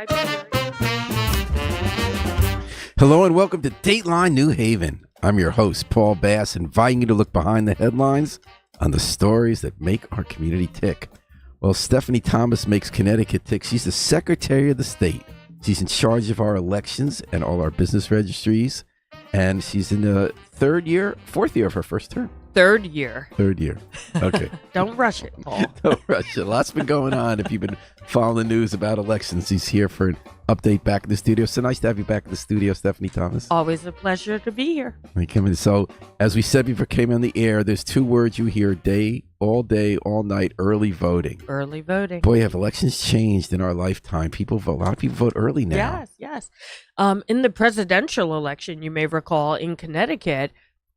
subscribe and share. Hello and welcome to Dateline New Haven. I'm your host, Paul Bass, inviting you to look behind the headlines on the stories that make our community tick. Well, Stephanie Thomas makes Connecticut tick. She's the Secretary of the State. She's in charge of our elections and all our business registries. And she's in the fourth year of her first term. Third year. Okay. Don't rush it, Paul. Don't rush it. Lots been going on. If you've been following the news about elections, he's here for an update back in the studio. So nice to have you back in the studio, Stephanie Thomas. Always a pleasure to be here. So, as we said before came on the air, there's two words you hear day, all night, early voting. Early voting. Boy, have elections changed in our lifetime. People vote. A lot of people vote early now. Yes. In the presidential election, you may recall, in Connecticut,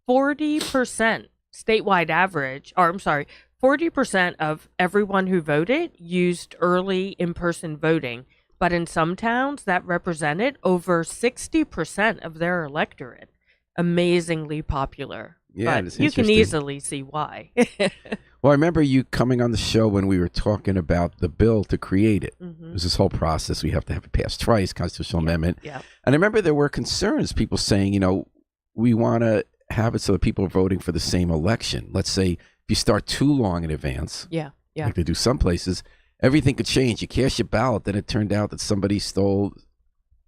40% statewide average, 40% of everyone who voted used early in-person voting. But in some towns, that represented over 60% of their electorate. Amazingly popular. Yeah, but you can easily see why. Well, I remember you coming on the show when we were talking about the bill to create it. Mm-hmm. It was this whole process. We have to have it passed twice, constitutional amendment. Yeah. And I remember there were concerns, people saying, we want to have it so that people are voting for the same election. Let's say if you start too long in advance, like they do some places, everything could change. You cast your ballot, then it turned out that somebody stole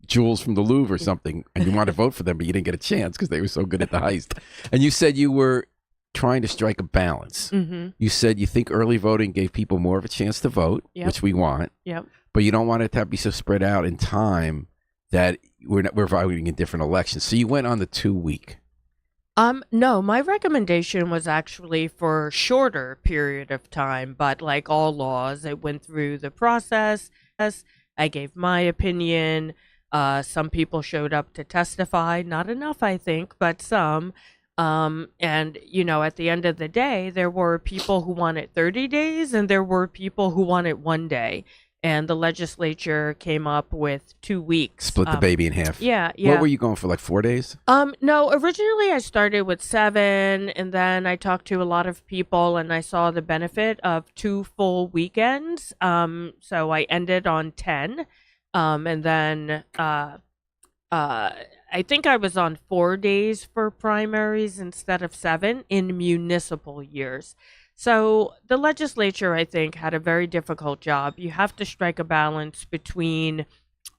jewels from the Louvre or something, and you want to vote for them, but you didn't get a chance because they were so good at the heist. And you said you were trying to strike a balance. Mm-hmm. You said you think early voting gave people more of a chance to vote, which we want, but you don't want it to be so spread out in time that we're voting in different elections. So you went on the 2-week. No, my recommendation was actually for a shorter period of time, but like all laws, it went through the process. I gave my opinion. Some people showed up to testify, not enough, I think, but some. And, at the end of the day, there were people who wanted 30 days and there were people who wanted 1 day. And the legislature came up with 2 weeks. Split the baby in half. Yeah. What were you going for, like 4 days? No, originally I started with 7, and then I talked to a lot of people, and I saw the benefit of 2 full weekends. So I ended on 10, and then I think I was on 4 days for primaries instead of 7 in municipal years. So the legislature, I think, had a very difficult job. You have to strike a balance between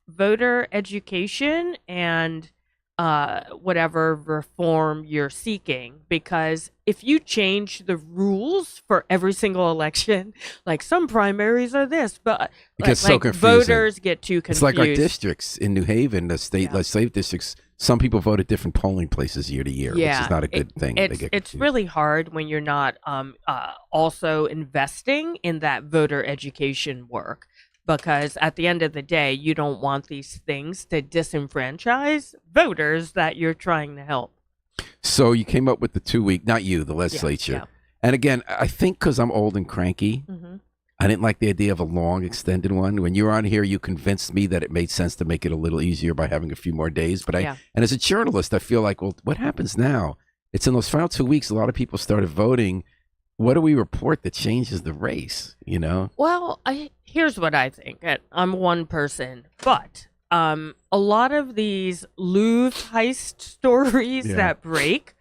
voter education and whatever reform you're seeking. Because if you change the rules for every single election, like some primaries are this, but it gets so confusing. Voters get too confused. It's like our districts in New Haven, the state legislative districts. Some people vote at different polling places year to year, which is not a good thing. It's really hard when you're not also investing in that voter education work, because at the end of the day, you don't want these things to disenfranchise voters that you're trying to help. So you came up with the 2-week, not you, the legislature. Yeah. And again, I think because I'm old and cranky, I didn't like the idea of a long, extended one. When you were on here, you convinced me that it made sense to make it a little easier by having a few more days. But and as a journalist, I feel like, well, what happens now? It's in those final 2 weeks, a lot of people started voting. What do we report that changes the race, Well, here's what I think. I'm one person, but a lot of these Louvre heist stories that break,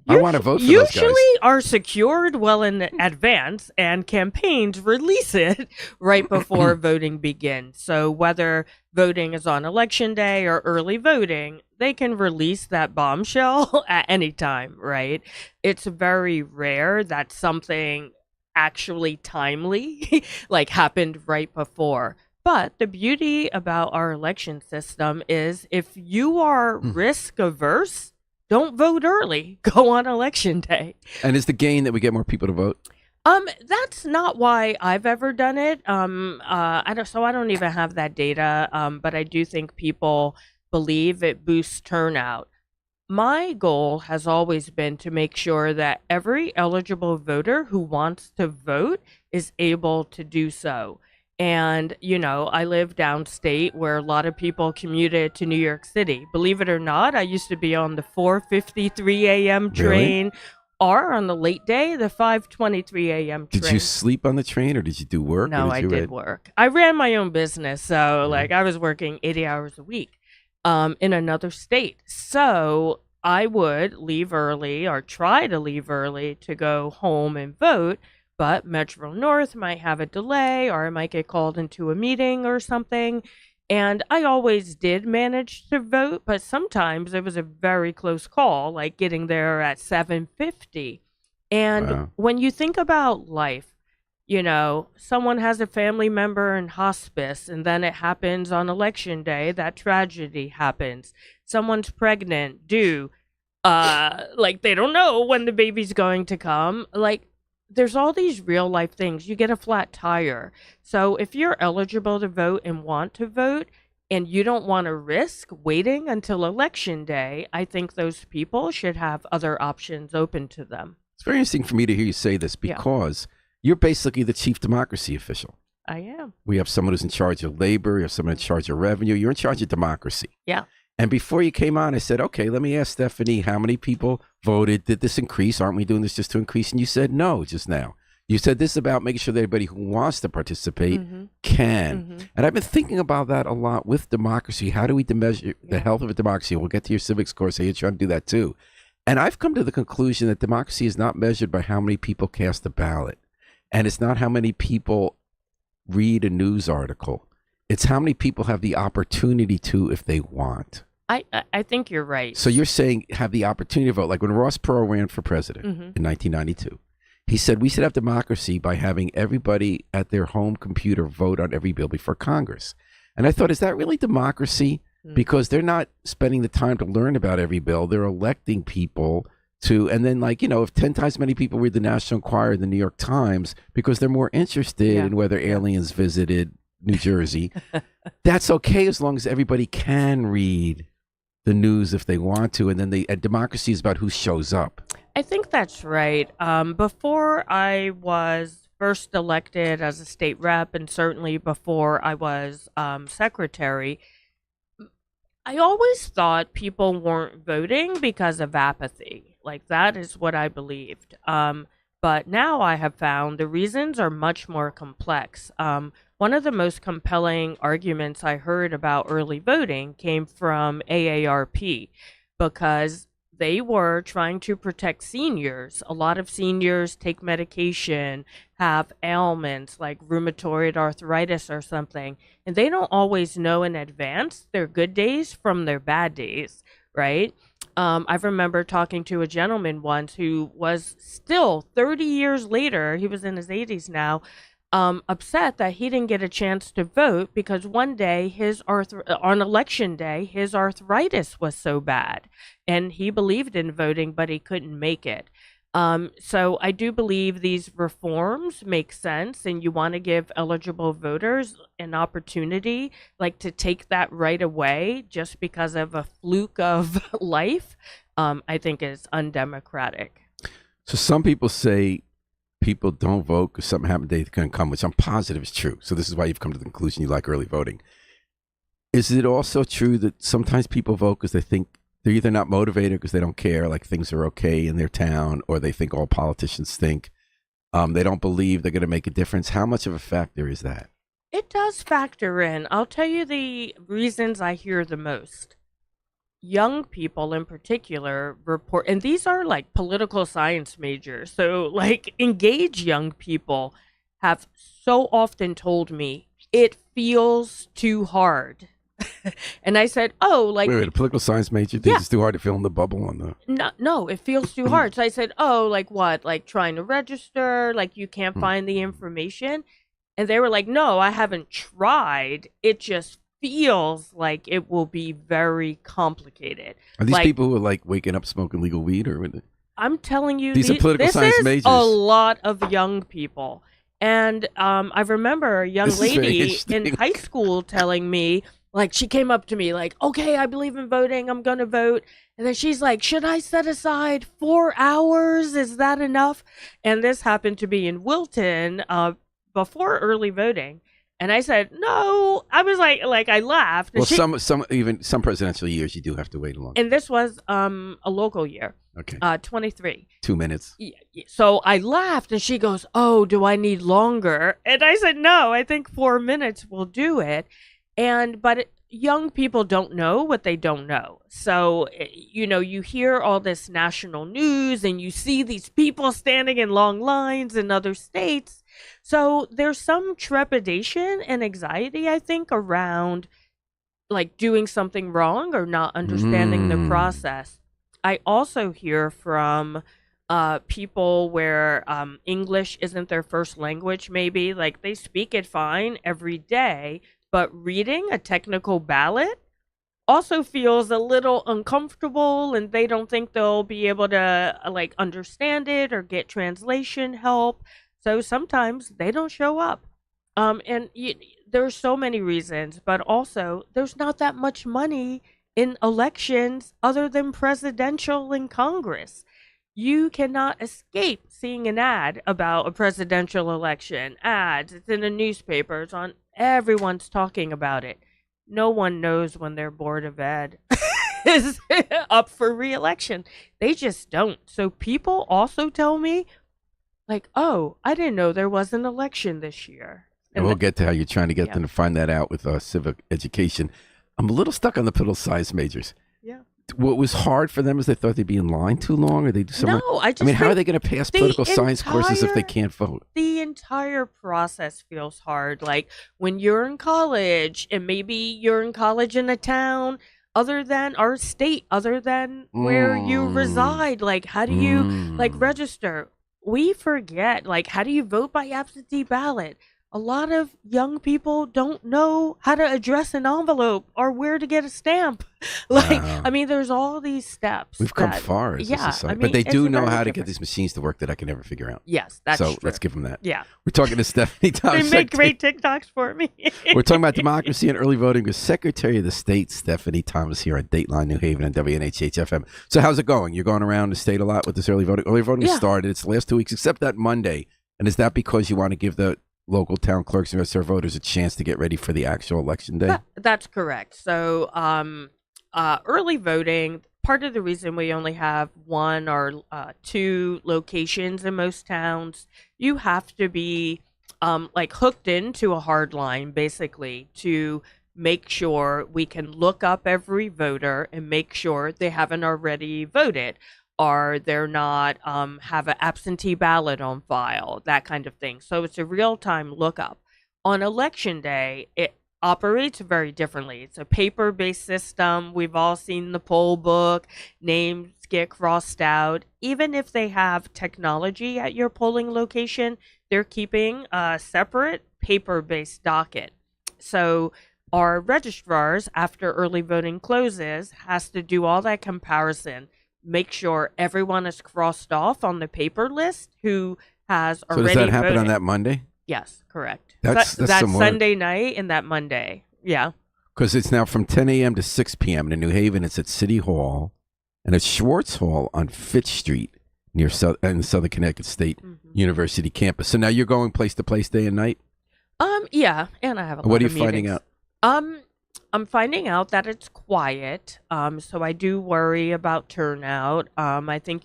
I want to vote for those guys. Usually are secured well in advance, and campaigns release it right before voting begins. So whether voting is on election day or early voting, they can release that bombshell at any time, right? It's very rare that something actually timely happened right before. But the beauty about our election system is if you are risk averse, don't vote early. Go on election day. And is the gain that we get more people to vote? That's not why I've ever done it. I don't even have that data. But I do think people believe it boosts turnout. My goal has always been to make sure that every eligible voter who wants to vote is able to do so. And, I live downstate where a lot of people commuted to New York City. Believe it or not, I used to be on the 4:53 a.m. train Or on the late day, the 5:23 a.m. train. Did you sleep on the train or did you do work? No, I did work. I ran my own business, so like I was working 80 hours a week in another state. So I would leave early or try to leave early to go home and vote, but Metro North might have a delay or I might get called into a meeting or something. And I always did manage to vote, but sometimes it was a very close call, like getting there at 7:50. And when you think about life, you know, someone has a family member in hospice and then it happens on election day, that tragedy happens. Someone's pregnant, due, like they don't know when the baby's going to come. Like there's all these real life things. You get a flat tire. So if you're eligible to vote and want to vote and you don't want to risk waiting until election day, I think those people should have other options open to them. It's very interesting for me to hear you say this because you're basically the chief democracy official. I am. We have someone who's in charge of labor. You have someone in charge of revenue. You're in charge of democracy. Yeah. And before you came on, I said, okay, let me ask Stephanie, how many people voted? Did this increase? Aren't we doing this just to increase? And you said no just now. You said this is about making sure that everybody who wants to participate can. And I've been thinking about that a lot with democracy. How do we measure the health of a democracy? We'll get to your civics course. You're trying to do that too. And I've come to the conclusion that democracy is not measured by how many people cast a ballot. And it's not how many people read a news article. It's how many people have the opportunity to if they want. I think you're right. So you're saying have the opportunity to vote. Like when Ross Perot ran for president in 1992, he said we should have democracy by having everybody at their home computer vote on every bill before Congress. And I thought, is that really democracy? Because they're not spending the time to learn about every bill. They're electing people to, and then like, you know, if 10 times many people read the National Enquirer and the New York Times because they're more interested in whether aliens visited New Jersey, that's okay as long as everybody can read the news if they want to. And then democracy is about who shows up. I think that's right. Before I was first elected as a state rep, and certainly before I was secretary, I always thought people weren't voting because of apathy. Like that is what I believed. But now I have found the reasons are much more complex. One of the most compelling arguments I heard about early voting came from AARP because they were trying to protect seniors. A lot of seniors take medication, have ailments like rheumatoid arthritis or something, and they don't always know in advance their good days from their bad days, right? I remember talking to a gentleman once who was still 30 years later, he was in his 80s now, upset that he didn't get a chance to vote because one day on election day, his arthritis was so bad and he believed in voting, but he couldn't make it. So I do believe these reforms make sense and you want to give eligible voters an opportunity like to take that right away just because of a fluke of life, I think is undemocratic. So some people say people don't vote because something happened, they couldn't come, which I'm positive is true. So this is why you've come to the conclusion you like early voting. Is it also true that sometimes people vote because they think they're either not motivated because they don't care, like things are okay in their town, or they think all politicians think, they don't believe they're going to make a difference? How much of a factor is that? It does factor in. I'll tell you the reasons I hear the most. Young people in particular report, and these are like political science majors, so like engaged young people have so often told me it feels too hard. And I said, oh, like wait, a political science major thinks it's too hard to fill in the bubble on the no, it feels too hard. So I said, oh, like what, like trying to register, like you can't find the information? And they were like, no, I haven't tried, it just feels like it will be very complicated. Are these people who are like waking up smoking legal weed, or I'm telling you, these are political science majors? A lot of young people. And I remember a young lady in high school telling me, like, she came up to me like, okay, I believe in voting, I'm gonna vote. And then she's like, should I set aside 4 hours? Is that enough? And this happened to be in Wilton before early voting. And I said, no. I was like I laughed. Well, some presidential years you do have to wait a long time. And this was a local year. Okay. 23. 2 minutes. So I laughed and she goes, "Oh, do I need longer?" And I said, "No, I think 4 minutes will do it." But young people don't know what they don't know. So, you hear all this national news and you see these people standing in long lines in other states. So there's some trepidation and anxiety, I think, around like doing something wrong or not understanding the process. I also hear from people where English isn't their first language, maybe like they speak it fine every day, but reading a technical ballot also feels a little uncomfortable and they don't think they'll be able to like understand it or get translation help. So sometimes they don't show up. There's so many reasons, but also there's not that much money in elections other than presidential and Congress. You cannot escape seeing an ad about a presidential election. Ads, it's in the newspapers, on everyone's talking about it. No one knows when their board of ed is up for re-election. They just don't. So people also tell me, like, "Oh, I didn't know there was an election this year." And we'll get to how you're trying to get them to find that out with civic education. I'm a little stuck on the political science majors. Yeah. What was hard for them is they thought they'd be in line too long, or they do something. No, I mean, how are they going to pass political science courses if they can't vote? The entire process feels hard. Like when you're in college, and maybe you're in college in a town other than our state, other than where you reside. Like, how do you like register? We forget. Like, how do you vote by absentee ballot? A lot of young people don't know how to address an envelope or where to get a stamp. Like, I mean, there's all these steps. We've come far as a society. But they do know how to get these machines to work that I can never figure out. Yes, that's true. So let's give them that. Yeah. We're talking to Stephanie Thomas. They make great TikToks for me. We're talking about democracy and early voting with Secretary of the State, Stephanie Thomas, here at Dateline New Haven and WNHH-FM. So how's it going? You're going around the state a lot with this early voting? Early voting started. It's the last 2 weeks, except that Monday. And is that because you want to give the local town clerks and rest of their voters a chance to get ready for the actual election day? That's correct. So early voting, part of the reason we only have one or two locations in most towns, you have to be like hooked into a hard line basically to make sure we can look up every voter and make sure they haven't already voted, or they're not have an absentee ballot on file, that kind of thing. So it's a real-time lookup. On election day, it operates very differently. It's a paper-based system. We've all seen the poll book, names get crossed out. Even if they have technology at your polling location, they're keeping a separate paper-based docket. So our registrars, after early voting closes, has to do all that comparison, make sure everyone is crossed off on the paper list who has already voted. So does that happen on that Monday? Yes, correct. That's Sunday night and that Monday. Yeah. Because it's now from 10 a.m. to 6 p.m. in New Haven. It's at City Hall and at Schwartz Hall on Fitch Street near in the Southern Connecticut State University campus. So now you're going place to place day and night? Yeah, and I have a lot of meetings. What are you finding out? I'm finding out that it's quiet, so I do worry about turnout. I think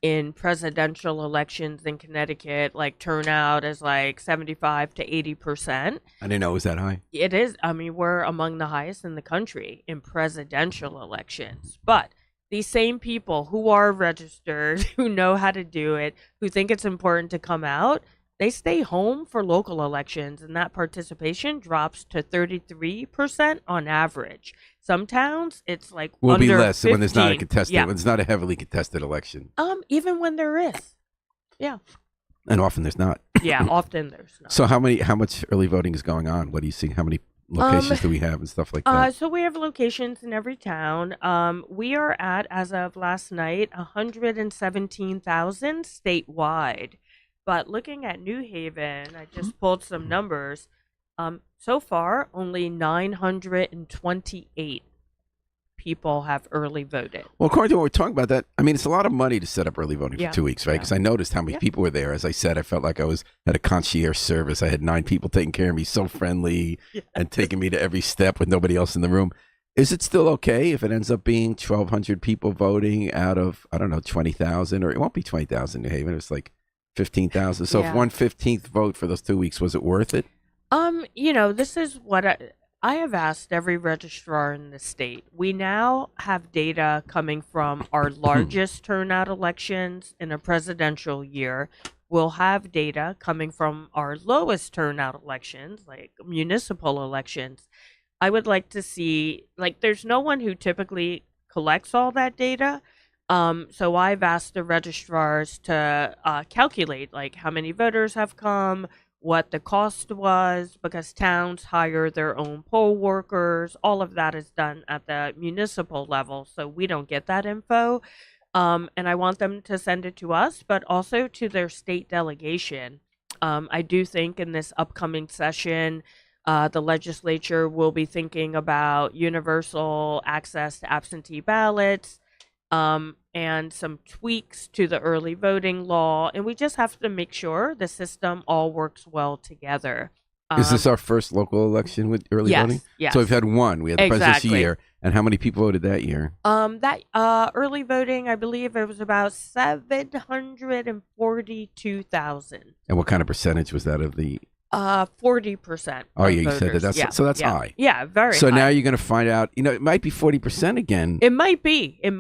in presidential elections in Connecticut, like turnout is like 75 to 80%. I didn't know it was that high. It is. I mean, we're among the highest in the country in presidential elections. But these same people who are registered, who know how to do it, who think it's important to come out, they stay home for local elections, and that participation drops to 33% on average. Some towns, it's like will under be less 15. When there's not a contested. When it's not a heavily contested election. Even when there is, yeah. And often there's not. Yeah, often there's not. So how much early voting is going on? What do you see? How many locations do we have and stuff like that? So we have locations in every town. We are at, as of last night, 117,000 statewide. But looking at New Haven, I just pulled some numbers. So far, only 928 people have early voted. Well, according to what we're talking about, it's a lot of money to set up early voting for 2 weeks, right? Because I noticed how many people were there. As I said, I felt like I was at a concierge service. I had 9 people taking care of me, so friendly and taking me to every step with nobody else in the room. Is it still okay if it ends up being 1,200 people voting out of, I don't know, 20,000, or it won't be 20,000 in New Haven. It's like 15,000. So if 1/15th vote for those 2 weeks, was it worth it? This is what I have asked every registrar in the state. We now have data coming from our largest turnout elections in a presidential year. We'll have data coming from our lowest turnout elections, like municipal elections. I would like to see, like, there's no one who typically collects all that data. So I've asked the registrars to calculate, like, how many voters have come, what the cost was, because towns hire their own poll workers. All of that is done at the municipal level, so we don't get that info. And I want them to send it to us, but also to their state delegation. I do think in this upcoming session, the legislature will be thinking about universal access to absentee ballots, and some tweaks to the early voting law. And we just have to make sure the system all works well together. Is this our first local election with early voting? Yes. So we've had one. We had the presidential year. And how many people voted that year? That early voting, I believe it was about 742,000. And what kind of percentage was that of the 40%? Oh, yeah, you said that. So that's high. Yeah, very high. So now you're going to find out, it might be 40% again. It might be. But it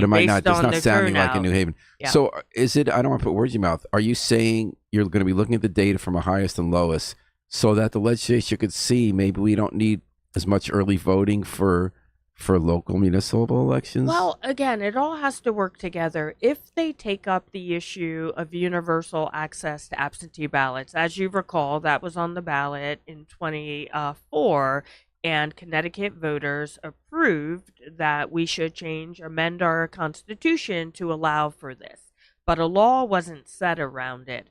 might not. It's not sounding turnout. like in New Haven. Yeah. So is it, I don't want to put words in your mouth. Are you saying you're going to be looking at the data from a highest and lowest so that the legislature could see maybe we don't need as much early voting for local municipal elections? Well, again, it all has to work together. If they take up the issue of universal access to absentee ballots, as you recall, that was on the ballot in 2024, and Connecticut voters approved that we should amend our constitution to allow for this. But a law wasn't set around it.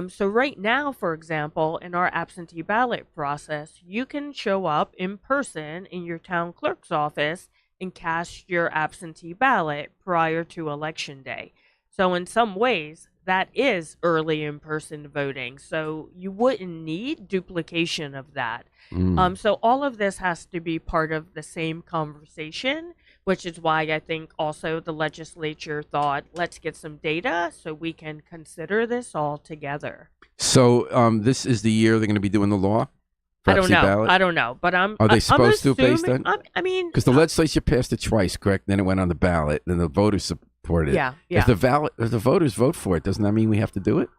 So right now, for example, in our absentee ballot process, you can show up in person in your town clerk's office and cast your absentee ballot prior to election day. So in some ways, that is early in-person voting. So you wouldn't need duplication of that. So all of this has to be part of the same conversation, which is why I think also the legislature thought, let's get some data so we can consider this all together. So this is the year they're going to be doing the law? I don't know, but Are they supposed to based on? Because the legislature passed it twice, correct? Then it went on the ballot, then the voters supported it. Yeah. If the voters vote for it, doesn't that mean we have to do it?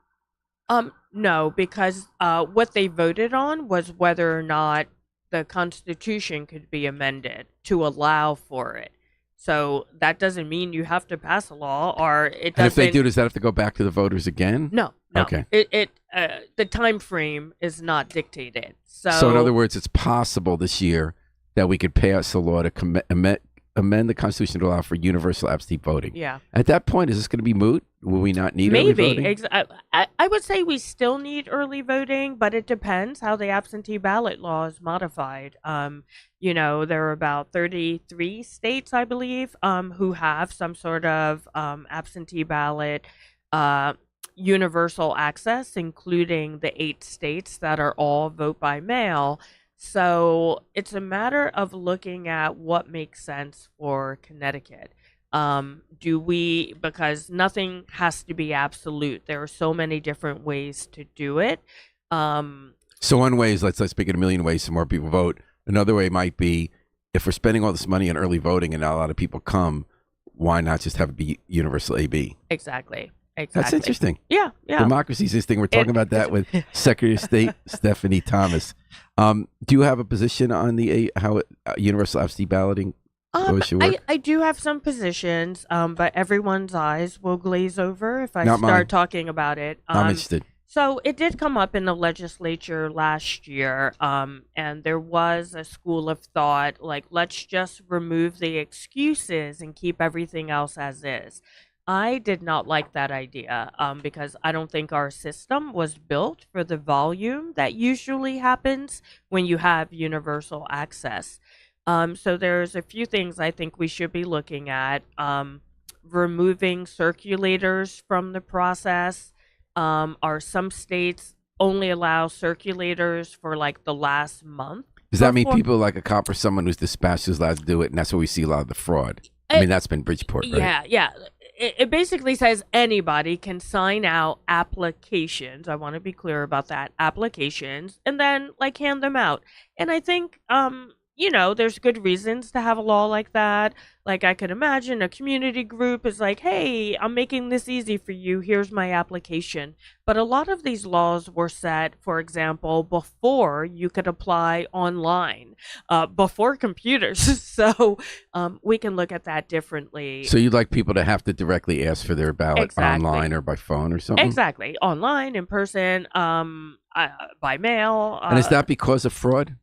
No, because what they voted on was whether or not the Constitution could be amended to allow for it. So that doesn't mean you have to pass a law, or it doesn't. And if they do, does that have to go back to the voters again? No. Okay. The time frame is not dictated. So in other words, it's possible this year that we could pass a law to amend the Constitution to allow for universal absentee voting. Yeah. At that point, is this going to be moot? Will we not need early voting? Maybe. I would say we still need early voting, but it depends how the absentee ballot law is modified. There are about 33 states, I believe, who have some sort of absentee ballot universal access, including the 8 states that are all vote by mail. So it's a matter of looking at what makes sense for Connecticut. Because nothing has to be absolute. There are so many different ways to do it. So one way is let's pick it a million ways so more people vote. Another way might be if we're spending all this money on early voting and not a lot of people come, why not just have it be universal AB? Exactly. That's interesting. Yeah. Democracy is this thing. We're talking about that with Secretary of State Stephanie Thomas. Do you have a position on how universal absentee balloting should work? I do have some positions, but everyone's eyes will glaze over if I Not start mine. talking about it. I'm interested. So it did come up in the legislature last year, and there was a school of thought, like, let's just remove the excuses and keep everything else as is. I did not like that idea because I don't think our system was built for the volume that usually happens when you have universal access. So there's a few things I think we should be looking at. Removing circulators from the process. Are some states only allow circulators for like the last month? Does that mean people like a cop or someone who's dispatched is allowed to do it, and that's where we see a lot of the fraud? I mean, that's been Bridgeport, right? Yeah. It basically says anybody can sign out applications. I want to be clear about that. Applications, and then like hand them out. And I think there's good reasons to have a law like that. Like I could imagine a community group is like, "Hey, I'm making this easy for you. Here's my application." But a lot of these laws were set, for example, before you could apply online, before computers. So we can look at that differently. So you'd like people to have to directly ask for their ballot online or by phone or something? Exactly. Online, in person, by mail. And is that because of fraud?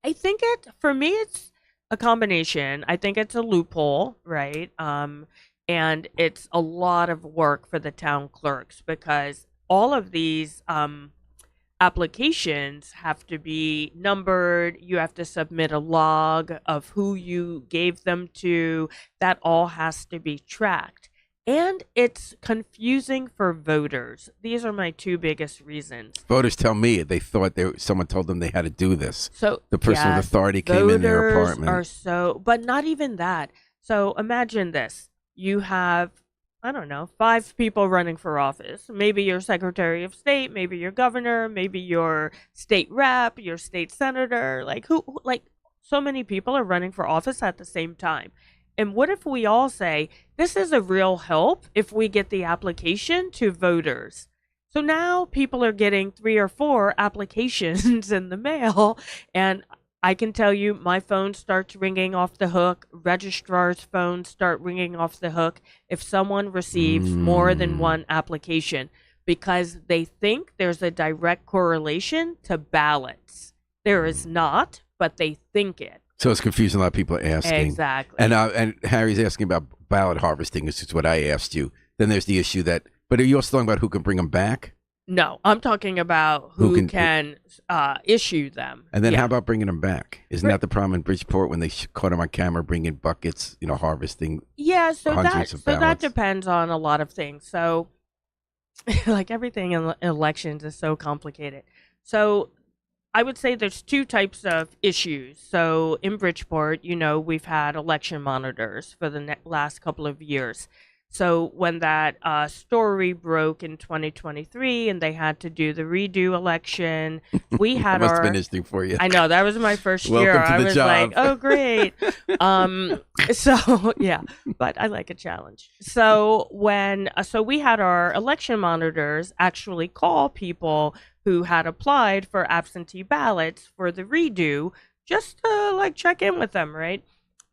I think for me, it's a combination. I think it's a loophole, right? And it's a lot of work for the town clerks because all of these applications have to be numbered. You have to submit a log of who you gave them to. That all has to be tracked. And it's confusing for voters. These are my two biggest reasons. Voters tell me they thought someone told them they had to do this. So the person with authority came in their apartment. But not even that. So imagine this. You have, I don't know, 5 people running for office. Maybe your Secretary of State, maybe your governor, maybe your state rep, your state senator. Like so many people are running for office at the same time. And what if we all say, this is a real help if we get the application to voters? So now people are getting 3 or 4 applications in the mail. And I can tell you my phone starts ringing off the hook. Registrar's phones start ringing off the hook if someone receives more than one application because they think there's a direct correlation to ballots. There is not, but they think it. So it's confusing. A lot of people are asking. Exactly. And Harry's asking about ballot harvesting. This is what I asked you. Then there's the issue but are you also talking about who can bring them back? No, I'm talking about who can issue them. And then how about bringing them back? Isn't that the problem in Bridgeport when they caught them on camera bringing buckets, harvesting hundreds of ballots? So that depends on a lot of things. So like everything in elections is so complicated. So I would say there's 2 types of issues. So in Bridgeport, we've had election monitors for the last couple of years. So when that story broke in 2023 and they had to do the redo election, we had must have been interesting for you. I know, that was my first Welcome year. To the I was job. like, oh, great. So, yeah, but I like a challenge. So so we had our election monitors actually call people who had applied for absentee ballots for the redo just to check in with them, right?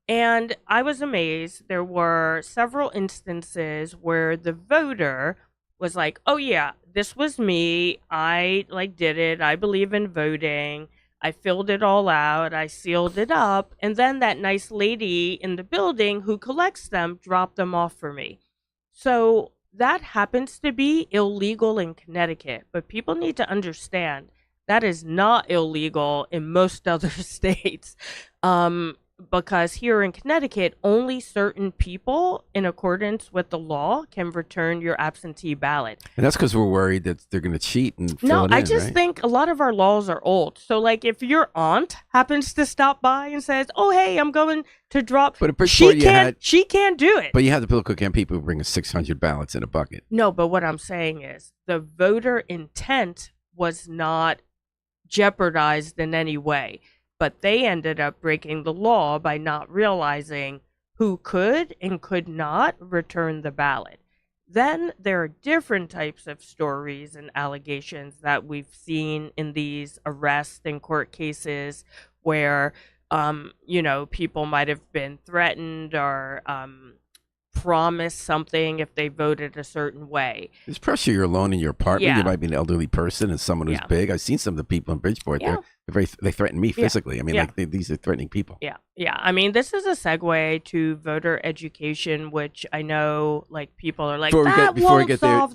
And I was amazed. There were several instances where the voter was like, oh yeah, this was me. I did it. I believe in voting. I filled it all out. I sealed it up. And then that nice lady in the building who collects them dropped them off for me. So that happens to be illegal in Connecticut. But people need to understand that is not illegal in most other states. Because here in Connecticut, only certain people, in accordance with the law, can return your absentee ballot. And that's because we're worried that they're going to cheat and fill it in, I just think a lot of our laws are old. So, if your aunt happens to stop by and says, "Oh, hey, I'm going to drop," but she can't do it. But you have the political campaign people who bring 600 ballots in a bucket. No, but what I'm saying is the voter intent was not jeopardized in any way. But they ended up breaking the law by not realizing who could and could not return the ballot. Then there are different types of stories and allegations that we've seen in these arrest and court cases where, people might have been threatened or promised something if they voted a certain way. There's pressure. You're alone in your apartment. Yeah. You might be an elderly person and someone who's big. I've seen some of the people in Bridgeport. Yeah. They threaten me physically. I mean, these are threatening people. Yeah. I mean, this is a segue to voter education, which I know people are like, before we get there, I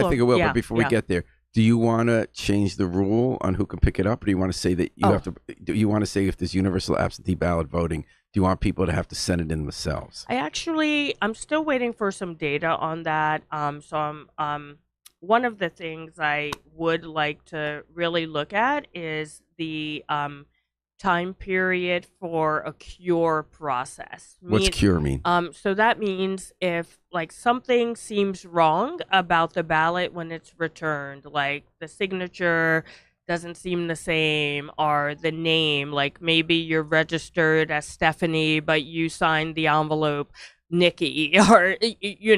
think it will. But before we get there, do you want to change the rule on who can pick it up, or do you want to say that you have to? Do you want to say if there's universal absentee ballot voting, do you want people to have to send it in themselves? I'm still waiting for some data on that. One of the things I would like to really look at is the time period for a cure process. What's cure mean? So that means if like something seems wrong about the ballot when it's returned, like the signature doesn't seem the same, or the name, like maybe you're registered as Stephanie, but you signed the envelope Nikki, or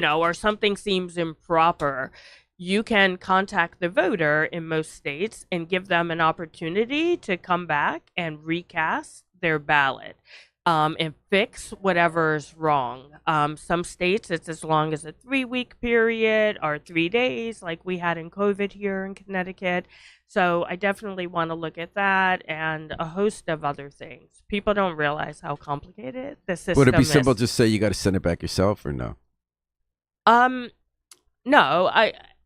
or something seems improper, you can contact the voter in most states and give them an opportunity to come back and recast their ballot, and fix whatever's wrong. Some states, it's as long as a 3 week period or 3 days, like we had in COVID here in Connecticut. So I definitely want to look at that and a host of other things. People don't realize how complicated the system is. Would it be simple to say you got to send it back yourself, or no? No,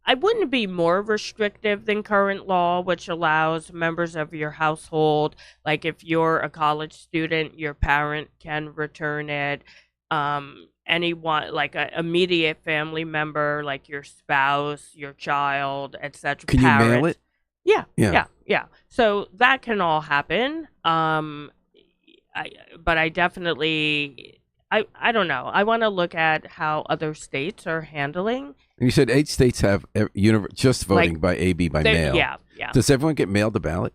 I wouldn't be more restrictive than current law, which allows members of your household, like if you're a college student, your parent can return it. Anyone, like an immediate family member, like your spouse, your child, etc. Can you mail it? Yeah. So that can all happen. But I definitely, I don't know. I want to look at how other states are handling. And you said 8 states have just voting by AB by mail. Yeah. Does everyone get mailed the ballot?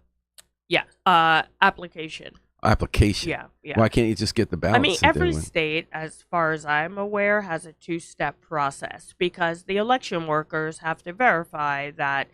Yeah. Application. Yeah. Why can't you just get the ballot? I mean, every state, as far as I'm aware, has a 2-step process, because the election workers have to verify that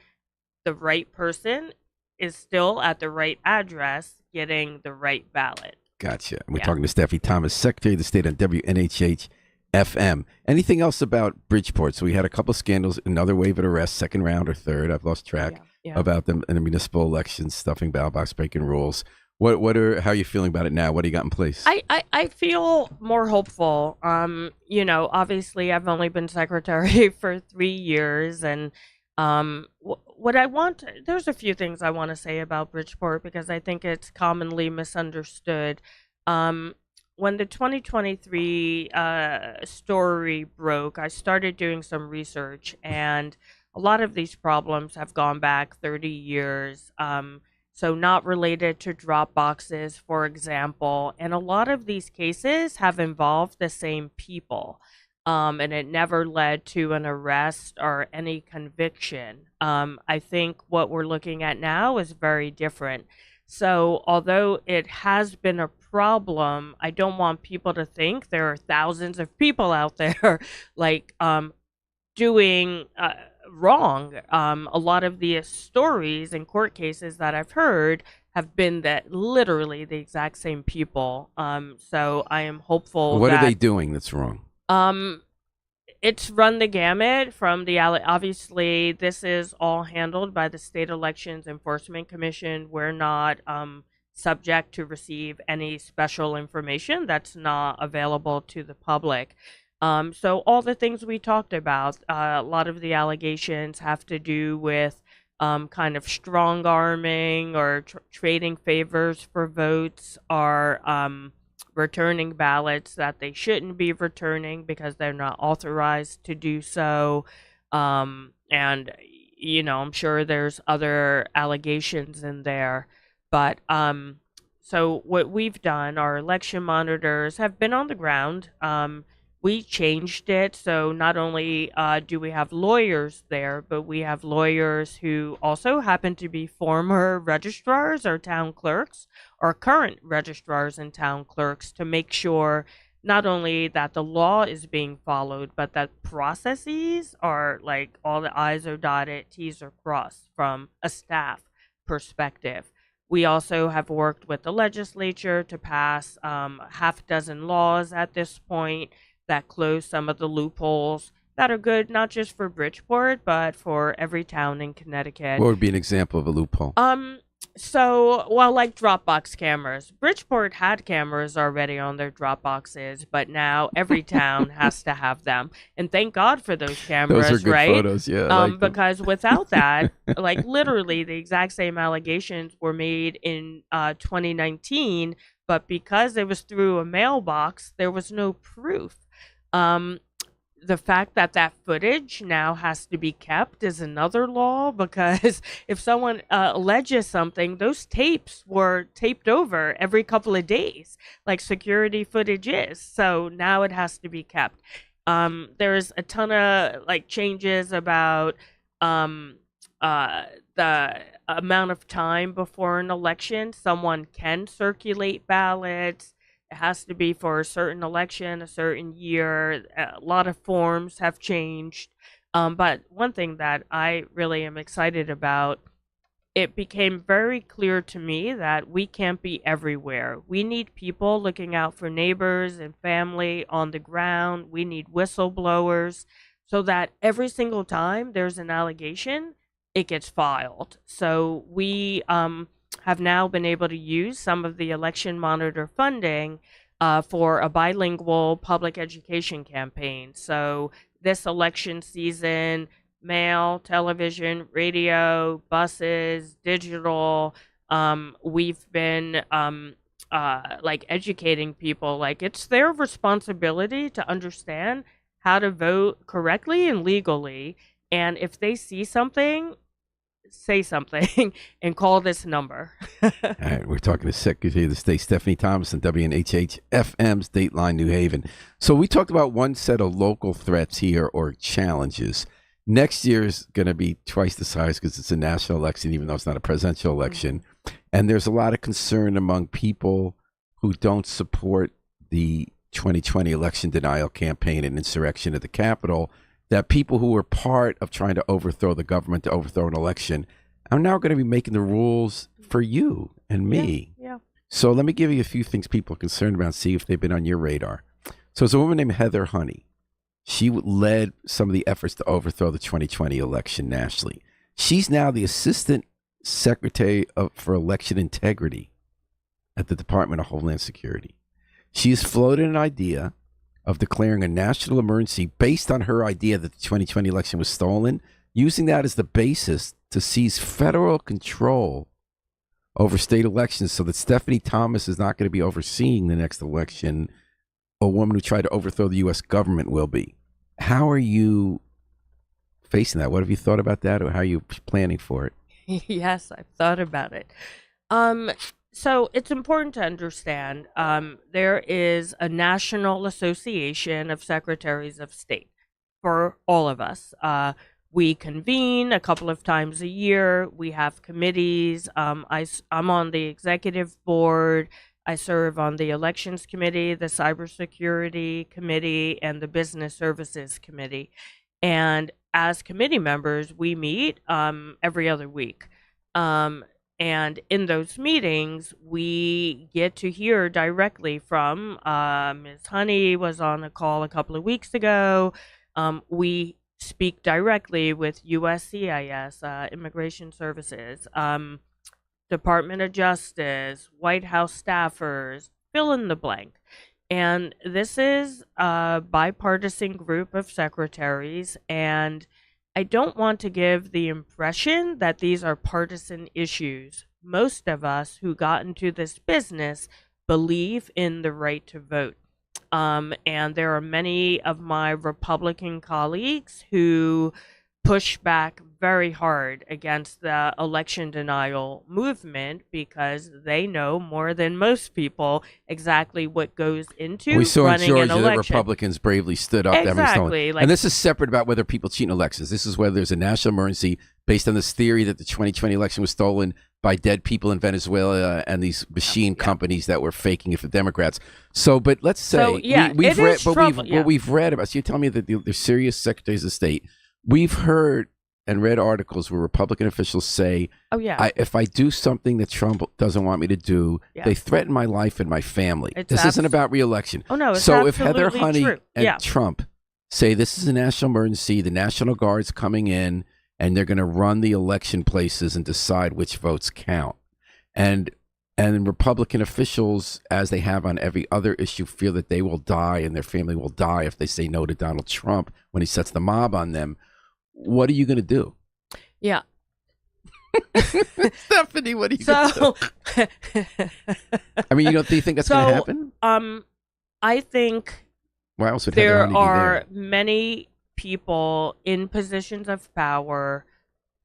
the right person is still at the right address getting the right ballot. Gotcha. We're talking to Steffi Thomas, Secretary of the State on WNHH FM. Anything else about Bridgeport? So we had a couple of scandals, another wave of arrests, second round or third. I've lost track about them in the municipal elections, stuffing ballot box, breaking rules. How are you feeling about it now? What do you got in place? I feel more hopeful. Obviously I've only been secretary for 3 years, and what I want, there's a few things I want to say about Bridgeport because I think it's commonly misunderstood. When the 2023 story broke, I started doing some research, and a lot of these problems have gone back 30 years. So not related to drop boxes, for example. And a lot of these cases have involved the same people. And it never led to an arrest or any conviction. I think what we're looking at now is very different. So although it has been a problem, I don't want people to think there are thousands of people out there like doing wrong. A lot of the stories and court cases that I've heard have been that literally the exact same people. So I am hopeful. What are they doing that's wrong? It's run the gamut from obviously this is all handled by the State Elections Enforcement Commission. We're not subject to receive any special information that's not available to the public. So all the things we talked about, a lot of the allegations have to do with kind of strong arming or trading favors for votes, or returning ballots that they shouldn't be returning because they're not authorized to do so. And, I'm sure there's other allegations in there. But so what we've done, our election monitors have been on the ground. We changed it. So not only do we have lawyers there, but we have lawyers who also happen to be former registrars or town clerks or current registrars and town clerks to make sure not only that the law is being followed, but that processes are like all the I's are dotted, T's are crossed from a staff perspective. We also have worked with the legislature to pass half a dozen laws at this point that close some of the loopholes that are good, not just for Bridgeport, but for every town in Connecticut. What would be an example of a loophole? Like Dropbox cameras. Bridgeport had cameras already on their Dropboxes, but now every town has to have them. And thank God for those cameras, those are good right? Photos, yeah. Because without that, like literally the exact same allegations were made in 2019, but because it was through a mailbox, there was no proof. the fact that that footage now has to be kept is another law, because if someone alleges something, those tapes were taped over every couple of days, like security footage is. So now it has to be kept. There's a ton of like changes about um, the amount of time before an election someone can circulate ballots. It has to be for a certain election, a certain year. A lot of forms have changed. But one thing that I really am excited about, it became very clear to me that we can't be everywhere. We need people looking out for neighbors and family on the ground. We need whistleblowers so that every single time there's an allegation, it gets filed. So we have now been able to use some of the election monitor funding for a bilingual public education campaign. So this election season, mail, television, radio, buses, digital. We've been like educating people, like it's their responsibility to understand how to vote correctly and legally. And if they see something, say something and call this number. All right, we're talking to Secretary of the State Stephanie Thomas and WNHH FM's Dateline New Haven. So we talked about one set of local threats here or challenges. Next year is going to be twice the size because it's a national election, even though it's not a presidential election. Mm-hmm. And there's a lot of concern among people who don't support the 2020 election denial campaign and insurrection at the Capitol, that people who were part of trying to overthrow the government, to overthrow an election, are now going to be making the rules for you and me. Yeah. So let me give you a few things people are concerned about, see if they've been on your radar. So there's a woman named Heather Honey. She led some of the efforts to overthrow the 2020 election nationally. She's now the Assistant Secretary for Election Integrity at the Department of Homeland Security. She has floated an idea of declaring a national emergency based on her idea that the 2020 election was stolen, using that as the basis to seize federal control over state elections so that Stephanie Thomas is not going to be overseeing the next election. A woman who tried to overthrow the U.S. government will be. How are you facing that? What have you thought about that, or how are you planning for it? Yes, I've thought about it. So it's important to understand there is a National Association of Secretaries of State for all of us. We convene a couple of times a year. We have committees. I'm on the executive board. I serve on the Elections Committee, the Cybersecurity Committee, and the Business Services Committee. And as committee members, we meet every other week. And in those meetings, we get to hear directly from Ms. Honey was on a call a couple of weeks ago. We speak directly with USCIS, Immigration Services, Department of Justice, White House staffers, fill in the blank. And this is a bipartisan group of secretaries, and I don't want to give the impression that these are partisan issues. Most of us who got into this business believe in the right to vote. And there are many of my Republican colleagues who push back very hard against the election denial movement because they know more than most people exactly what goes into we saw running in an Georgia election. that Republicans bravely stood up. Exactly. And this is separate about whether people cheat in elections. This is whether there's a national emergency based on this theory that the 2020 election was stolen by dead people in Venezuela and these machine companies that were faking it for Democrats. So, but let's say we've read about. So you're telling me that there's serious secretaries of state. We've heard and read articles where Republican officials say, if I do something that Trump doesn't want me to do, they threaten my life and my family. This isn't about re-election. Oh, no, it's so if Heather Honey true. and Trump say this is a national emergency, the National Guard's coming in, and they're going to run the election places and decide which votes count. And Republican officials, as they have on every other issue, feel that they will die and their family will die if they say no to Donald Trump when he sets the mob on them. What are you going to do? Yeah. Stephanie, what are you going to do? I mean, do you think that's going to happen? I think Why else would Heather There Honey be are there? many people in positions of power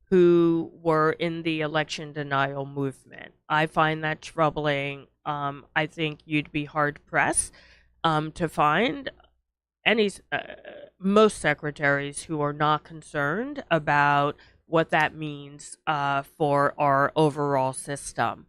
who were in the election denial movement. I find that troubling. I think you'd be hard pressed to find any most secretaries who are not concerned about what that means for our overall system.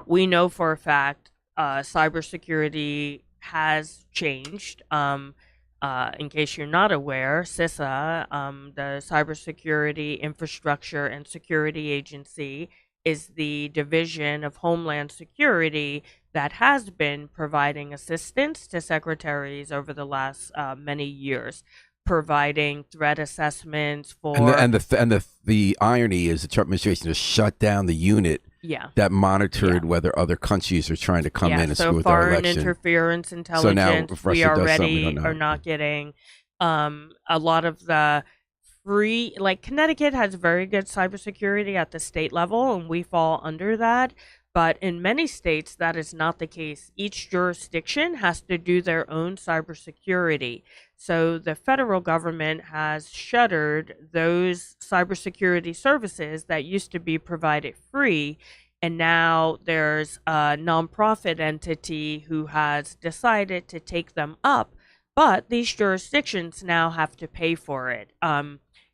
We know for a fact cybersecurity has changed. In case you're not aware, CISA, the Cybersecurity Infrastructure and Security Agency, is the division of Homeland Security that has been providing assistance to secretaries over the last many years, providing threat assessments And the for. and the and the irony is the Trump administration just shut down the unit Yeah. that monitored whether other countries are trying to come Yeah, in and so screw with our foreign election. interference So now, intelligence, if we Russia does something, we don't already are know. not getting a lot of the free, like Connecticut has very good cybersecurity at the state level, and we fall under that. But in many states, that is not the case. Each jurisdiction has to do their own cybersecurity. So the federal government has shuttered those cybersecurity services that used to be provided free, and now there's a nonprofit entity who has decided to take them up, but these jurisdictions now have to pay for it.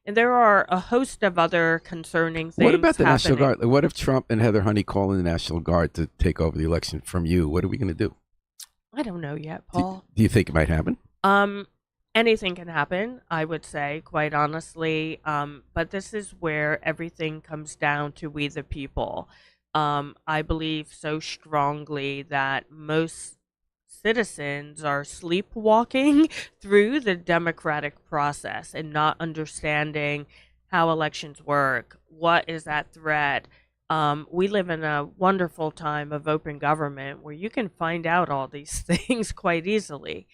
And there are a host of other concerning What things about the National happening. Guard? What if Trump and Heather Honey call in the National Guard to take over the election from you? What are we going to do? I don't know yet, do? Paul. Do you think it might happen? Um, Anything can happen, I would say, quite honestly. But this is where everything comes down to we the people. I believe so strongly that most citizens are sleepwalking through the democratic process and not understanding how elections work. What is that threat? We live in a wonderful time of open government where you can find out all these things quite easily.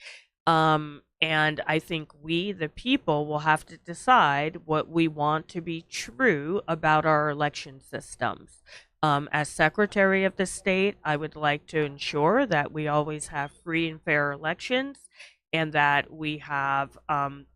And I think we, the people, will have to decide what we want to be true about our election systems. As Secretary of the State, I would like to ensure that we always have free and fair elections and that we have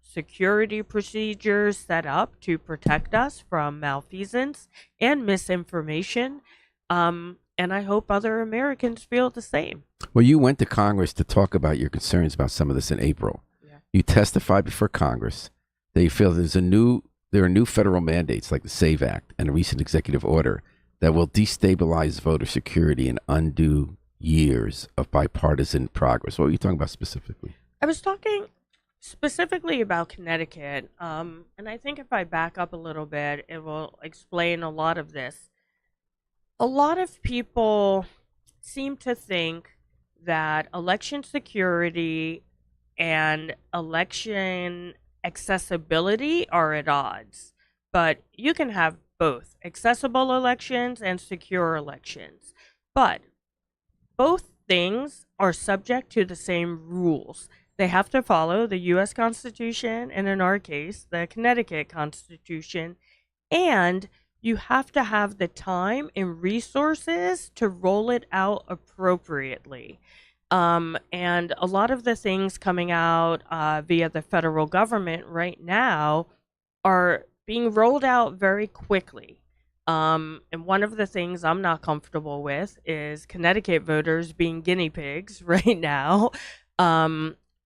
security procedures set up to protect us from malfeasance and misinformation. And I hope other Americans feel the same. Well, you went to Congress to talk about your concerns about some of this in April. Yeah. You testified before Congress that you feel there are new federal mandates like the SAVE Act and a recent executive order that will destabilize voter security and undo years of bipartisan progress. What were you talking about specifically? I was talking specifically about Connecticut, and I think if I back up a little bit, it will explain a lot of this. A lot of people seem to think that election security and election accessibility are at odds, but you can have both accessible elections and secure elections. But both things are subject to the same rules. They have to follow the US Constitution, and in our case, the Connecticut Constitution, and you have to have the time and resources to roll it out appropriately. And a lot of the things coming out via the federal government right now are being rolled out very quickly. And one of the things I'm not comfortable with is Connecticut voters being guinea pigs right now.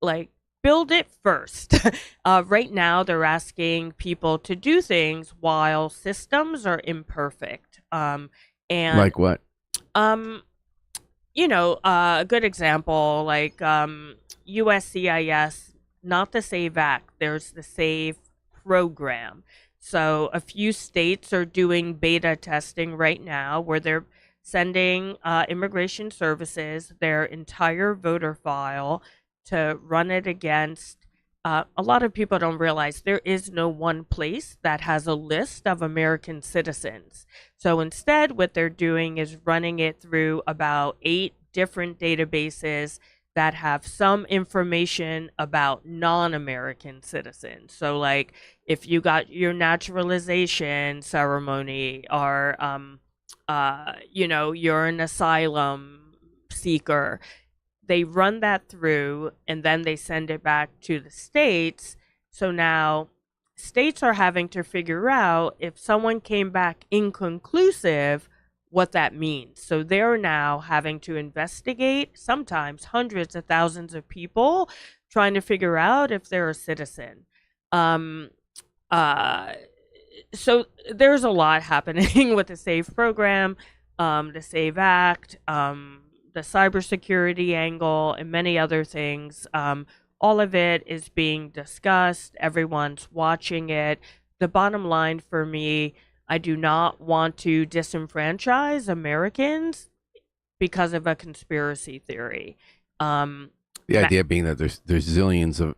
Like, build it first. Right now, they're asking people to do things while systems are imperfect. And Like what? um, a good example, like USCIS, not the SAVE Act. There's the SAVE program. So a few states are doing beta testing right now where they're sending immigration services their entire voter file to run it against. A lot of people don't realize there is no one place that has a list of American citizens. So instead, what they're doing is running it through about 8 different databases that have some information about non-American citizens. So, like, if you got your naturalization ceremony, or you're an asylum seeker, they run that through and then they send it back to the states. So now states are having to figure out if someone came back inconclusive, what that means. So they're now having to investigate sometimes hundreds of thousands of people trying to figure out if they're a citizen. So there's a lot happening with the SAVE program, the SAVE Act, the cybersecurity angle, and many other things. All of it is being discussed. Everyone's watching it. The bottom line for me, I do not want to disenfranchise Americans because of a conspiracy theory. The idea being that there's zillions of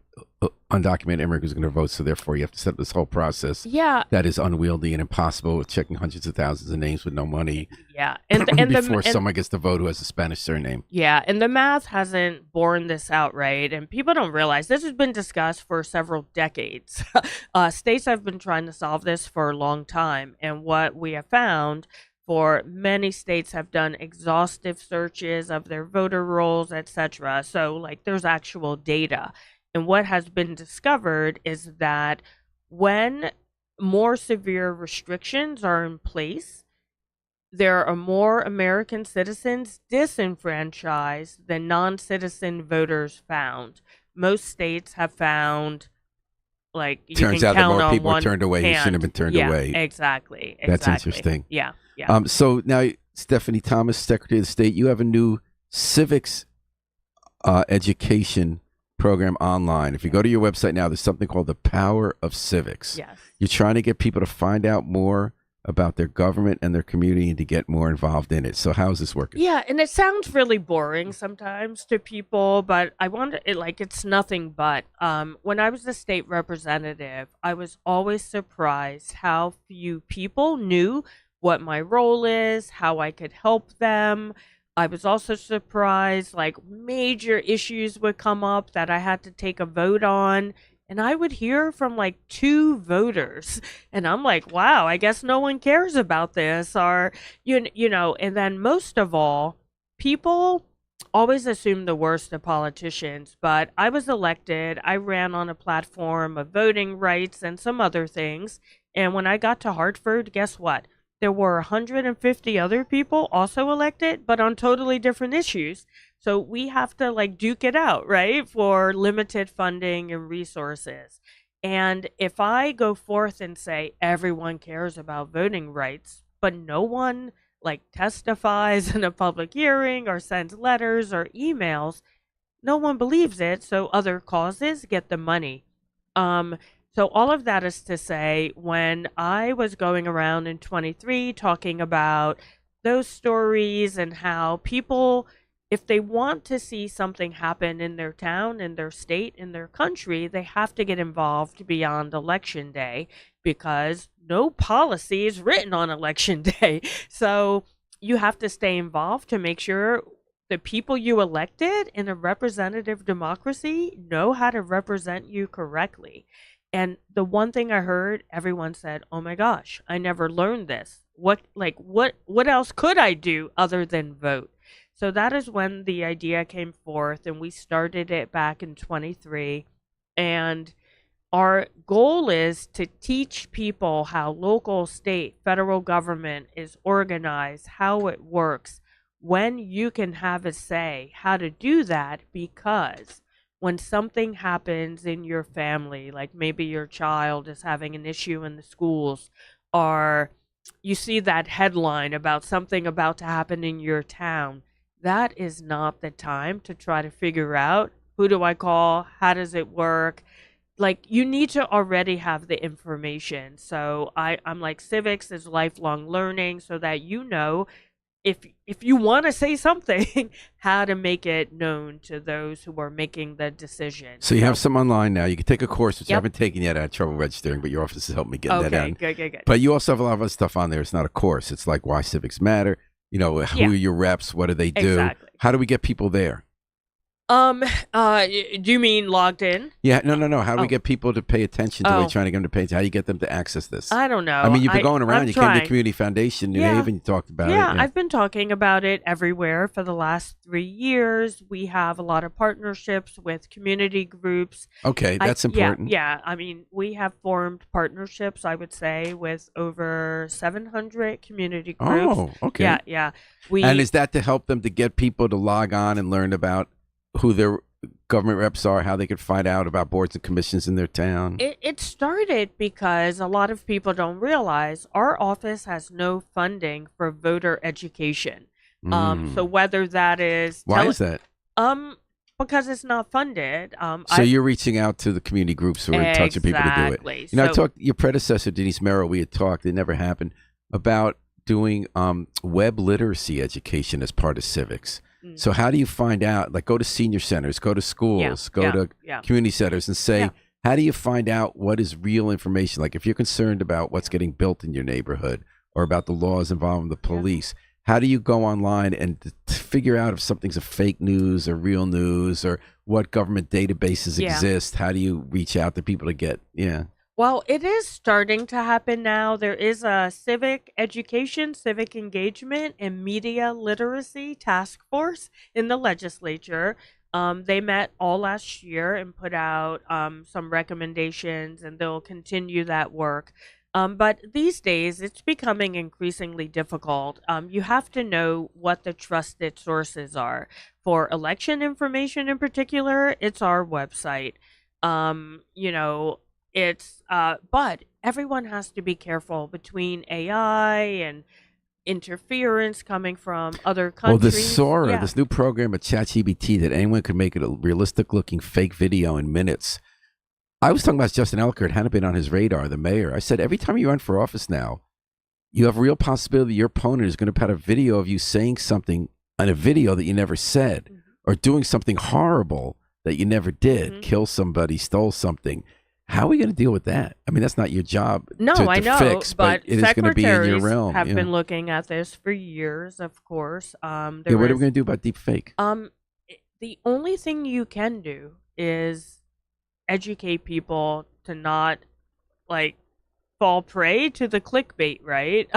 undocumented immigrants going to vote, so therefore you have to set up this whole process. Yeah, that is unwieldy and impossible, with checking hundreds of thousands of names with no money. Yeah, and before someone gets to vote who has a Spanish surname. Yeah, and the math hasn't borne this out right, and people don't realize this has been discussed for several decades. States have been trying to solve this for a long time, and what we have found, for many states have done exhaustive searches of their voter rolls, etc. So, like, there's actual data. And what has been discovered is that when more severe restrictions are in place, there are more American citizens disenfranchised than non-citizen voters found. Most states have found, like, you turns can out that count more on people are one turned away who hand. shouldn't have been turned Yeah, away. Exactly. That's interesting. Yeah. Yeah. So now, Stephanie Thomas, Secretary of State, you have a new civics education program online. If you go to your website now, there's something called the Power of Civics. Yes. You're trying to get people to find out more about their government and their community and to get more involved in it. So how's this working? Yeah, and it sounds really boring sometimes to people, but I wonder, it's nothing but. When I was a state representative, I was always surprised how few people knew what my role is, how I could help them. I was also surprised, like, major issues would come up that I had to take a vote on, and I would hear from like 2 voters, and I'm like, wow, I guess no one cares about this, or you know. And then most of all, people always assume the worst of politicians, but I was elected. I ran on a platform of voting rights and some other things, and when I got to Hartford, guess what? There were 150 other people also elected, but on totally different issues. So we have to, like, duke it out, right, for limited funding and resources. And if I go forth and say everyone cares about voting rights, but no one, like, testifies in a public hearing or sends letters or emails, no one believes it. So other causes get the money. So all of that is to say, when I was going around in 23 talking about those stories and how people, if they want to see something happen in their town, in their state, in their country, they have to get involved beyond election day, because no policy is written on election day. So you have to stay involved to make sure the people you elected in a representative democracy know how to represent you correctly. And the one thing I heard, everyone said, "Oh my gosh, I never learned this. What else could I do other than vote?" So that is when the idea came forth, and we started it back in 23. And our goal is to teach people how local, state, federal government is organized, how it works, when you can have a say, how to do that, because when something happens in your family, like maybe your child is having an issue in the schools, or you see that headline about something about to happen in your town, that is not the time to try to figure out, who do I call? How does it work? Like, you need to already have the information. So I'm like, civics is lifelong learning, so that you know, if you want to say something, how to make it known to those who are making the decision. So you have some online now. You can take a course, which I haven't taken yet. I had trouble registering, but your office has helped me get that in. Okay, good. But you also have a lot of other stuff on there. It's not a course. It's like why civics matter. You know, who are your reps? What do they do? Exactly. How do we get people there? Do you mean logged in? Yeah, no. How do we get people to pay attention to what you're trying to get them to pay attention? How do you get them to access this? I don't know. I mean, you've been going around. I'm You trying. came to Community Foundation, New Haven. You talked about it. Yeah, I've been talking about it everywhere for the last 3 years. We have a lot of partnerships with community groups. Okay, that's important. Yeah. I mean, we have formed partnerships, I would say, with over 700 community groups. Oh, okay. Yeah. And is that to help them to get people to log on and learn about who their government reps are, how they could find out about boards and commissions in their town? It started because a lot of people don't realize our office has no funding for voter education. So whether that is why is that? Because it's not funded. So you're reaching out to the community groups who are in touch with people to do it. You know, I talked your predecessor Denise Merrill. We had talked. It never happened about doing web literacy education as part of civics. So how do you find out? Like, go to senior centers, go to schools, go to community centers, and say, how do you find out what is real information? Like, if you're concerned about what's getting built in your neighborhood or about the laws involving the police, how do you go online and figure out if something's a fake news or real news, or what government databases exist? How do you reach out to people to get, Well, it is starting to happen now. There is a civic education, civic engagement, and media literacy task force in the legislature. They met all last year and put out some recommendations, and they'll continue that work. But these days, it's becoming increasingly difficult. You have to know what the trusted sources are. For election information in particular, it's our website. But everyone has to be careful between AI and interference coming from other countries. Well, this Sora, this new program at ChatGPT that anyone could make it a realistic looking fake video in minutes. I was talking about Justin Elkert, hadn't been on his radar, the mayor. I said, every time you run for office now, you have a real possibility your opponent is going to put a video of you saying something on a video that you never said, or doing something horrible that you never did, kill somebody, stole something. How are we going to deal with that? I mean, that's not your job to know, fix, but it is going to be in your realm. Have been looking at this for years, of course. What are we going to do about deep fake? The only thing you can do is educate people to not, fall prey to the clickbait, right?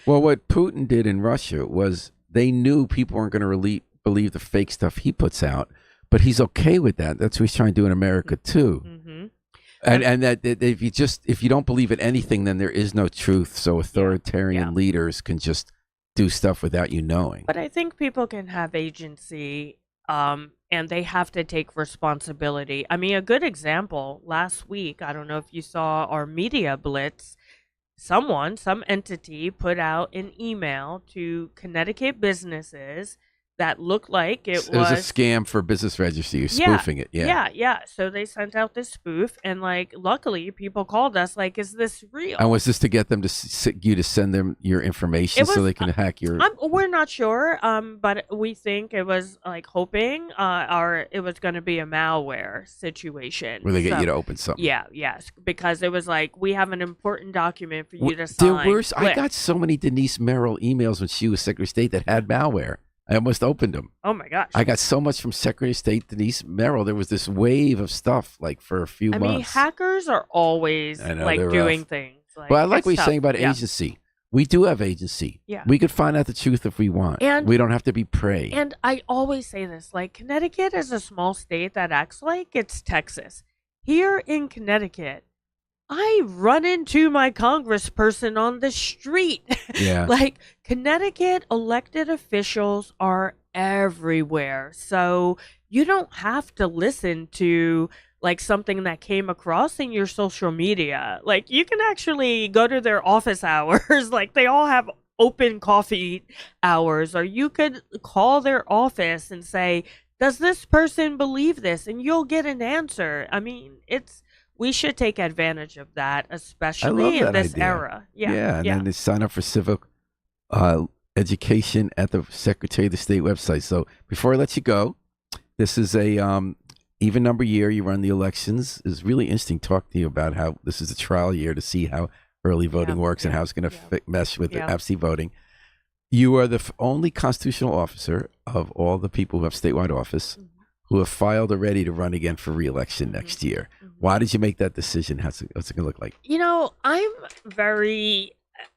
Well, what Putin did in Russia was they knew people weren't going to believe the fake stuff he puts out, but he's okay with that. That's what he's trying to do in America, too. And that if you don't believe in anything, then there is no truth. So authoritarian leaders can just do stuff without you knowing. But I think people can have agency, and they have to take responsibility. I mean, a good example, last week, I don't know if you saw our media blitz, some entity put out an email to Connecticut businesses that looked like it was a scam for business registry. You're spoofing it. Yeah. So they sent out this spoof, and luckily people called us is this real? And was this to get them to send them your information so they can hack your? We're not sure, but we think it was hoping, or it was going to be a malware situation where they get you to open something. Yes, because it was we have an important document for you to sign. I got so many Denise Merrill emails when she was Secretary of State that had malware. I almost opened them. Oh my gosh! I got so much from Secretary of State Denise Merrill. There was this wave of stuff for a few months. I mean, hackers are always doing things. Well, I like what you're saying about agency. We do have agency. Yeah. We could find out the truth if we want. And we don't have to be prey. And I always say this: Connecticut is a small state that acts like it's Texas. Here in Connecticut, I run into my congressperson on the street. Yeah. Connecticut elected officials are everywhere. So you don't have to listen to something that came across in your social media. You can actually go to their office hours. They all have open coffee hours, or you could call their office and say, does this person believe this? And you'll get an answer. I mean, we should take advantage of that, especially in this era. And then they sign up for civic education at the Secretary of the State website. So before I let you go, this is a even number year. You run the elections. It's really interesting to talk to you about how this is a trial year to see how early voting works and how it's going to mesh with the absentee voting. You are the only constitutional officer of all the people who have statewide office who have filed already to run again for re-election next year. Why did you make that decision? What's it going to look like?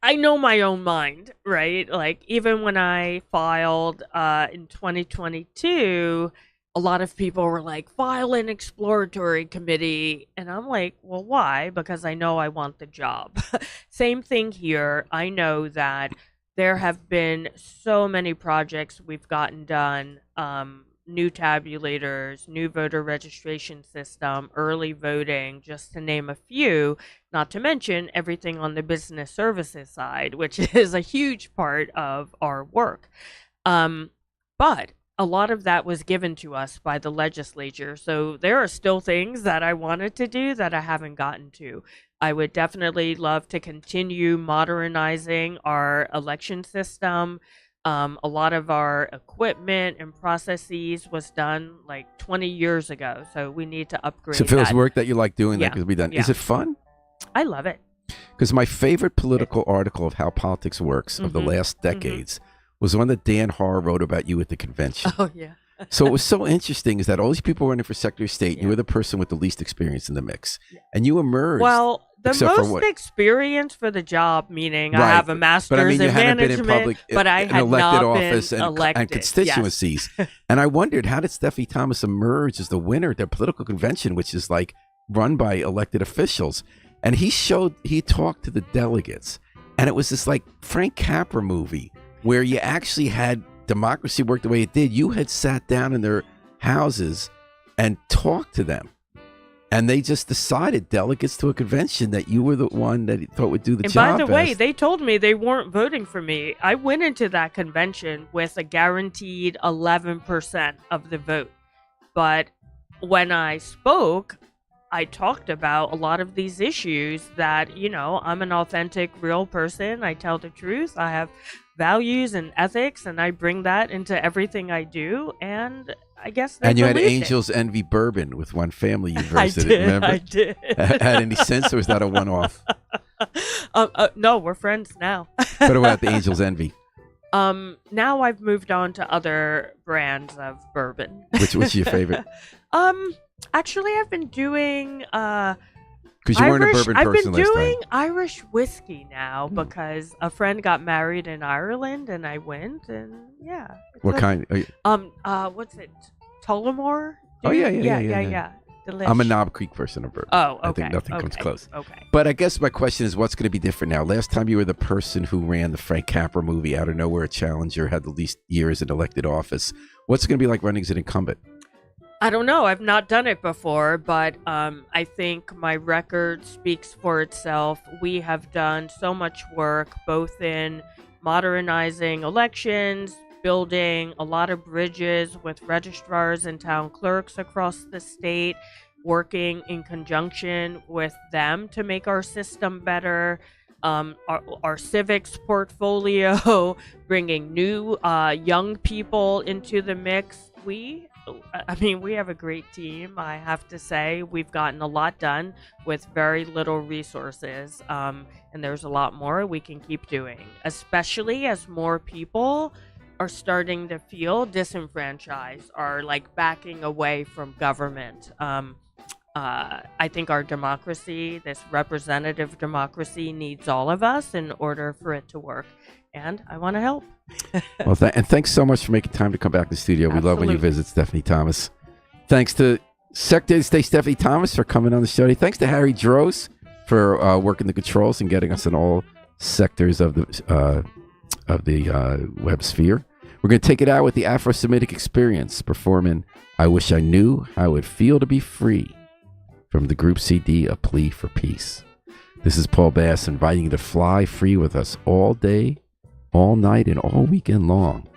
I know my own mind, right? Like, even when I filed in 2022, a lot of people were like, file an exploratory committee. And I'm like, well, why? Because I know I want the job. Same thing here. I know that there have been so many projects we've gotten done, new tabulators, new voter registration system, early voting, just to name a few, not to mention everything on the business services side, which is a huge part of our work. But a lot of that was given to us by the legislature. So there are still things that I wanted to do that I haven't gotten to. I would definitely love to continue modernizing our election system. A lot of our equipment and processes was done like 20 years ago. So we need to upgrade So if it was work that you like doing, Yeah. that could be done. Yeah. Is it fun? I love it. Because my favorite political article of how politics works of the last decades was one that Dan Harr wrote about you at the convention. Oh, yeah. So it was so interesting is that all these people running for Secretary of State, you were the person with the least experience in the mix. And you emerged. Well, the except for most experience for the job, meaning I Right. have a master's But I mean, you in hadn't been management, in public, but I an had elected not office been and elected. constituencies. Yes. And I wondered, how did Steffi Thomas emerge as the winner at their political convention, which is like run by elected officials? And he talked to the delegates, and it was this like Frank Capra movie where you actually had democracy work the way it did. You had sat down in their houses and talked to them. And they just decided, delegates to a convention, that you were the one that he thought would do the job. And by the way, best. they told me they weren't voting for me. I went into that convention with a guaranteed 11% of the vote. But when I spoke, I talked about a lot of these issues that, I'm an authentic, real person. I tell the truth. I have values and ethics, and I bring that into everything I do. And I guess they And you had believed it. Angels Envy Bourbon with one family you I visited, did, remember? I did. Had any sense, or was that a one-off? No, we're friends now. What about the Angels Envy? Now I've moved on to other brands of bourbon. Which was your favorite? Actually, I've been doing Because you weren't a bourbon I've person been last doing time. Irish whiskey now because a friend got married in Ireland and I went, and yeah. What kind? What's it? Tullamore? Oh, yeah. Delish. I'm a Knob Creek person of bourbon. Oh, okay. I think nothing comes close. Okay. But I guess my question is, what's going to be different now? Last time you were the person who ran the Frank Capra movie out of nowhere, a challenger, had the least years in elected office. What's it going to be like running as an incumbent? I don't know. I've not done it before, but I think my record speaks for itself. We have done so much work, both in modernizing elections, building a lot of bridges with registrars and town clerks across the state, working in conjunction with them to make our system better. Our civics portfolio, bringing new young people into the mix. We have a great team, I have to say. We've gotten a lot done with very little resources, and there's a lot more we can keep doing, especially as more people are starting to feel disenfranchised, are like backing away from government. I think our democracy, this representative democracy, needs all of us in order for it to work. And I want to help. Well, and thanks so much for making time to come back to the studio. We love when you visit, Stephanie Thomas. Thanks to Secretary of State Stephanie Thomas for coming on the show today. Thanks to Harry Droz for working the controls and getting us in all sectors of the web sphere. We're going to take it out with the Afro-Semitic Experience performing I Wish I Knew How It Would Feel to Be Free from the group CD A Plea for Peace. This is Paul Bass inviting you to fly free with us all day, all night, and all weekend long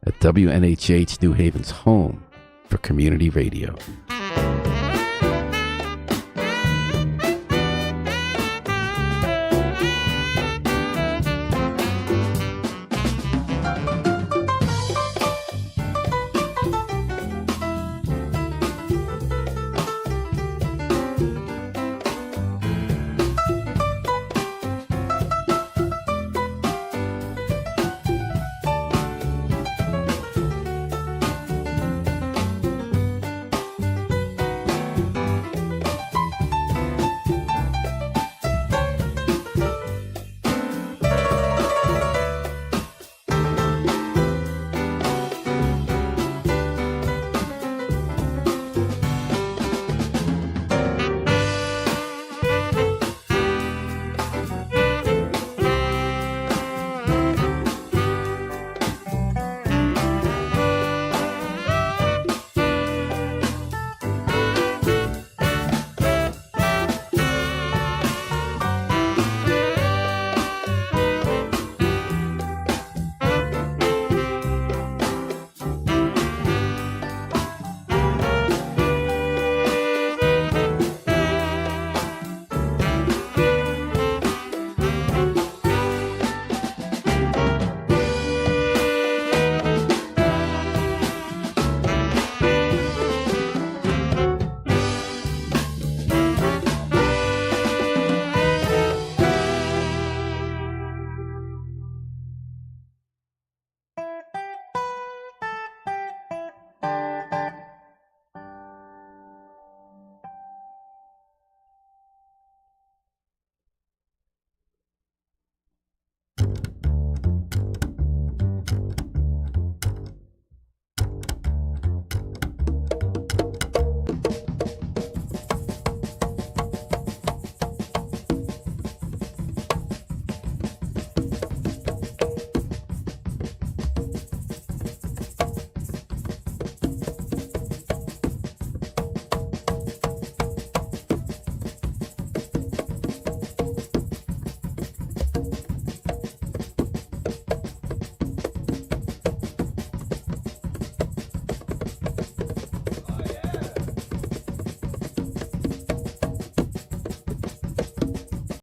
at WNHH New Haven's home for community radio.